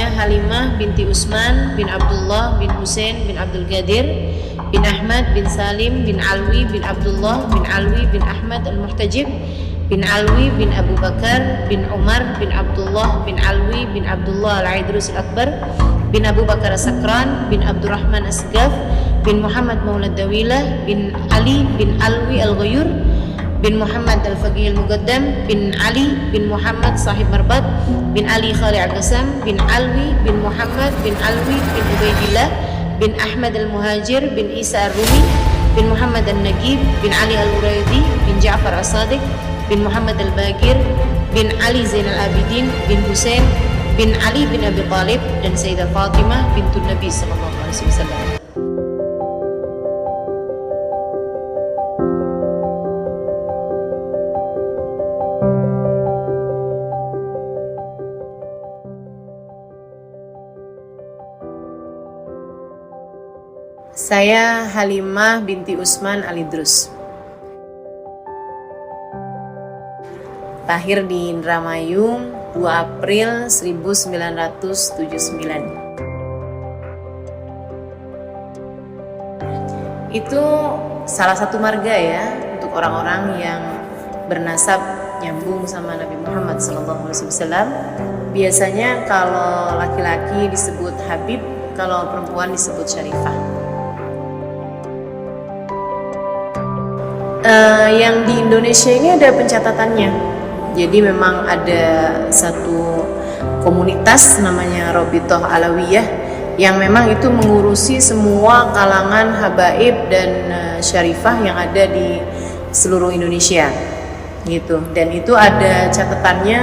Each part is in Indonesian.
Saya Halimah binti Usman bin Abdullah bin Husain bin Abdul Qadir bin Ahmad bin Salim bin Alwi bin Abdullah bin Alwi bin Ahmad Al-Muhtajib bin Alwi bin Abu Bakar bin Umar bin Abdullah bin Alwi bin Abdullah Al-Aidrus Al-Akbar bin Abu Bakar As-Sakran bin Abdurrahman Asgaf bin Muhammad Maulad Dawilah bin Ali bin Alwi Al-Ghayur bin Muhammad Al-Faqih Al-Muqaddam bin Ali bin Muhammad Sahib Marbat bin Ali Khali Agasam bin Alwi bin Muhammad bin Alwi bin Ubaidillah bin Ahmad Al-Muhajir bin Isa Ar-Rumi bin Muhammad Al-Nagib bin Ali Al-Uraidi bin Ja'far As-Sadiq bin Muhammad Al-Bagir bin Ali Zainal Abidin bin Husain bin Ali bin Abi Talib dan Sayyidah Fatimah bintun Nabi sallallahu alaihi wasallam. Saya Halimah binti Usman Al-Idrus. Lahir di Indramayu 2 April 1979. Itu salah satu marga ya untuk orang-orang yang bernasab nyambung sama Nabi Muhammad SAW. Biasanya kalau laki-laki disebut Habib, kalau perempuan disebut Syarifah. Yang di Indonesia ini ada pencatatannya. Jadi memang ada satu komunitas namanya Robitoh Alawiyah yang memang itu mengurusi semua kalangan habaib dan syarifah yang ada di seluruh Indonesia gitu. Dan itu ada catatannya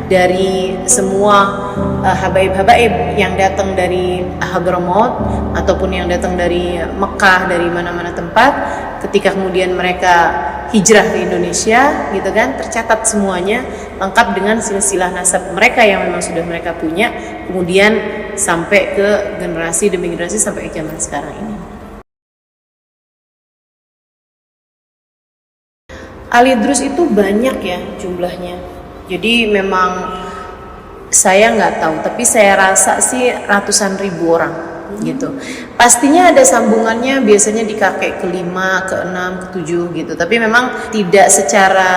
dari semua habaib-habaib yang datang dari Hadramaut ataupun yang datang dari Mekah, dari mana-mana tempat, ketika kemudian mereka hijrah ke Indonesia gitu kan, tercatat semuanya lengkap dengan silsilah nasab mereka yang memang sudah mereka punya, kemudian sampai ke generasi demi generasi sampai ke zaman sekarang ini. Al-Idrus itu banyak ya jumlahnya. Jadi memang saya nggak tahu, tapi saya rasa sih ratusan ribu orang gitu. Pastinya ada sambungannya biasanya di kakek ke-5, ke-6, ke-7 gitu. Tapi memang tidak secara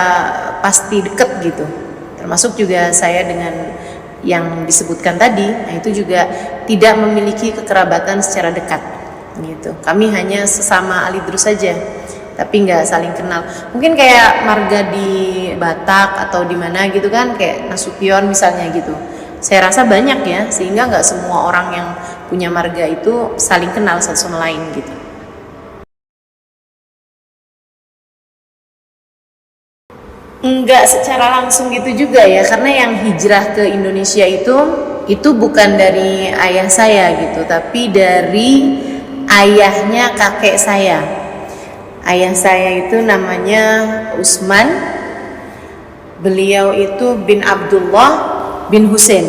pasti deket gitu. Termasuk juga saya dengan yang disebutkan tadi, nah itu juga tidak memiliki kekerabatan secara dekat gitu. Kami hanya sesama Al-Idrus saja, tapi nggak saling kenal. Mungkin kayak marga di Batak atau di mana gitu kan, kayak Nasution misalnya gitu. Saya rasa banyak ya, sehingga nggak semua orang yang punya marga itu saling kenal satu sama lain gitu. Enggak secara langsung gitu juga ya, karena yang hijrah ke Indonesia itu bukan dari ayah saya gitu, tapi dari ayahnya kakek saya. Ayah saya itu namanya Usman, beliau itu bin Abdullah bin Husain.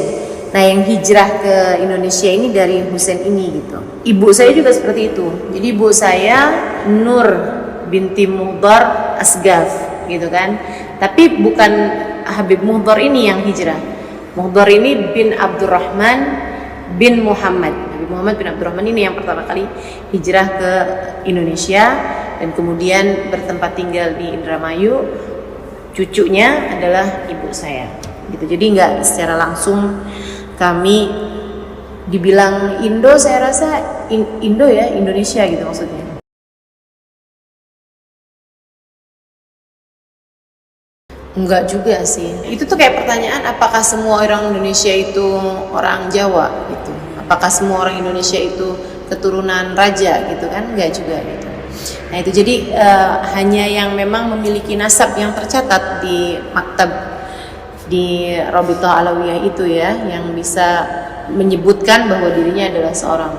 Nah yang hijrah ke Indonesia ini dari Husain ini gitu. Ibu saya juga seperti itu. Jadi ibu saya Nur binti Muhdar Asgaf gitu kan. Tapi bukan Habib Muhdar ini yang hijrah. Muhdar ini bin Abdurrahman bin Muhammad. Habib Muhammad bin Abdurrahman ini yang pertama kali hijrah ke Indonesia dan kemudian bertempat tinggal di Indramayu. Cucunya adalah ibu saya gitu. Jadi nggak secara langsung kami dibilang Indo, saya rasa Indo ya, Indonesia gitu maksudnya. Enggak juga sih. Itu tuh kayak pertanyaan, apakah semua orang Indonesia itu orang Jawa gitu? Apakah semua orang Indonesia itu keturunan raja gitu kan? Enggak juga gitu. Nah itu jadi hanya yang memang memiliki nasab yang tercatat di maktab di Robitoh Alawiyah itu ya, yang bisa menyebutkan bahwa dirinya adalah seorang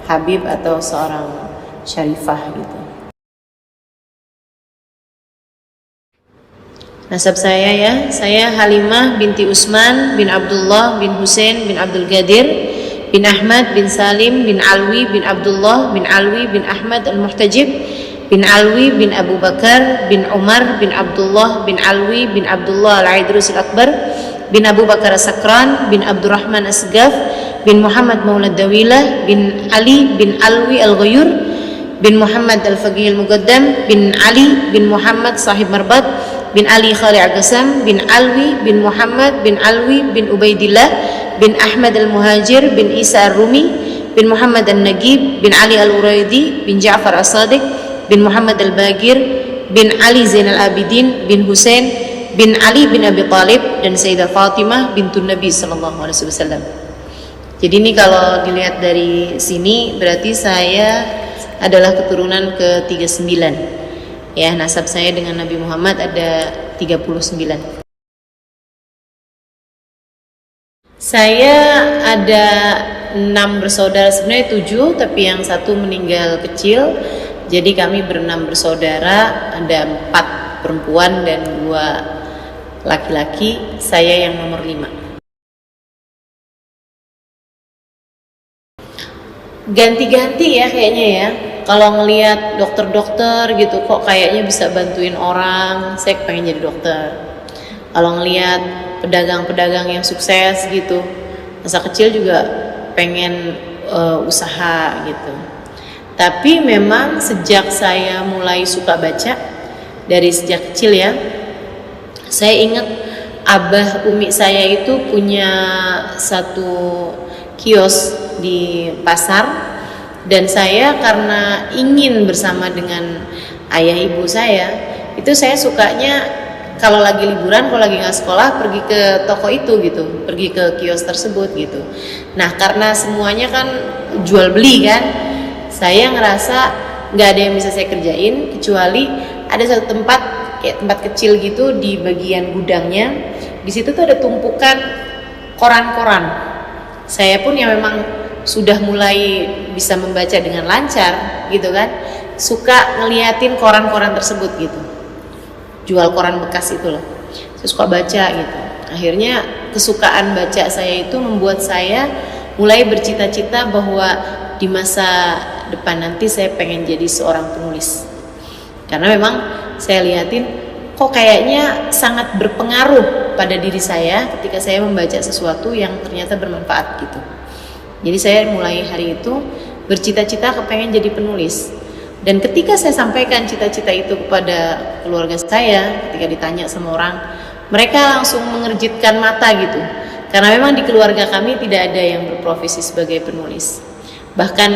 Habib atau seorang Syarifah gitu. Nasab saya ya, saya Halimah binti Usman bin Abdullah bin Husain bin Abdul Qadir bin Ahmad bin Salim bin Alwi bin Abdullah bin Alwi bin Ahmad Al-Muhtajib bin Alwi bin Abu Bakar bin Umar bin Abdullah bin Alwi bin Abdullah Al-Aidrus Al-Akbar bin Abu Bakar As-Sakran bin Abdurrahman Asgaf bin Muhammad Maulad Dawilah bin Ali bin Alwi Al-Ghayur bin Muhammad Al-Faqih Al-Muqaddam bin Ali bin Muhammad Sahib Marbat bin Ali Khali Agasam bin Alwi bin Muhammad bin Alwi bin Ubaidillah bin Ahmad Al-Muhajir bin Isa Ar-Rumi bin Muhammad Al-Nagib bin Ali Al-Uraidi bin Ja'far As-Sadiq bin Muhammad Al-Bagir bin Ali Zainal Abidin bin Husain bin Ali bin Abi Talib dan Sayyidah Fatimah bintun Nabi sallallahu alaihi wasallam. Jadi ini kalau dilihat dari sini berarti saya adalah keturunan ke-39. Ya, nasab saya dengan Nabi Muhammad ada 39. Saya ada 6 bersaudara, sebenarnya 7, tapi yang satu meninggal kecil. Jadi kami berenam bersaudara, ada 4 perempuan dan 2 laki-laki. Saya yang nomor 5. Ganti-ganti ya kayaknya ya. Kalau ngelihat dokter-dokter gitu kok kayaknya bisa bantuin orang, saya pengen jadi dokter. Kalau ngelihat pedagang-pedagang yang sukses gitu, masa kecil juga pengen usaha gitu. Tapi memang sejak saya mulai suka baca, dari sejak kecil ya, saya ingat abah umi saya itu punya satu kios di pasar. Dan saya karena ingin bersama dengan ayah ibu saya, itu saya sukanya kalau lagi liburan, kalau lagi nggak sekolah, pergi ke toko itu gitu, pergi ke kios tersebut gitu. Nah karena semuanya kan jual beli kan, saya ngerasa nggak ada yang bisa saya kerjain kecuali ada satu tempat kayak tempat kecil gitu di bagian gudangnya. Di situ tuh ada tumpukan koran-koran. Saya pun yang memang sudah mulai bisa membaca dengan lancar gitu kan, suka ngeliatin koran-koran tersebut gitu, jual koran bekas itu loh, saya suka baca gitu. Akhirnya kesukaan baca saya itu membuat saya mulai bercita-cita bahwa di masa depan nanti saya pengen jadi seorang penulis, karena memang saya liatin kok kayaknya sangat berpengaruh pada diri saya ketika saya membaca sesuatu yang ternyata bermanfaat gitu. Jadi saya mulai hari itu bercita-cita kepengen jadi penulis. Dan ketika saya sampaikan cita-cita itu kepada keluarga saya, ketika ditanya sama orang, mereka langsung mengerjitkan mata gitu. Karena memang di keluarga kami tidak ada yang berprofesi sebagai penulis. Bahkan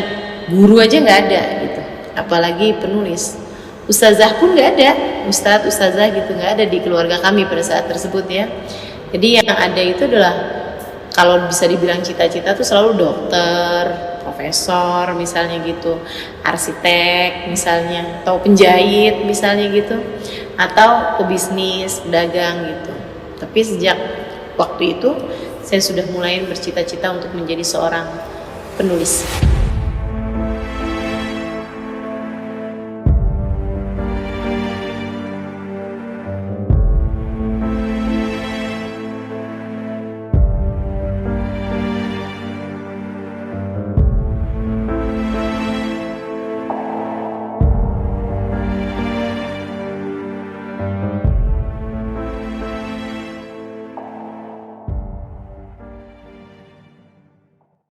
guru aja nggak ada gitu, apalagi penulis. Ustazah pun nggak ada, ustadz, ustazah gitu nggak ada di keluarga kami pada saat tersebut ya. Jadi yang ada itu adalah, kalau bisa dibilang cita-cita tuh selalu dokter, profesor misalnya gitu, arsitek misalnya, atau penjahit misalnya gitu, atau pebisnis, pedagang gitu. Tapi sejak waktu itu saya sudah mulai bercita-cita untuk menjadi seorang penulis.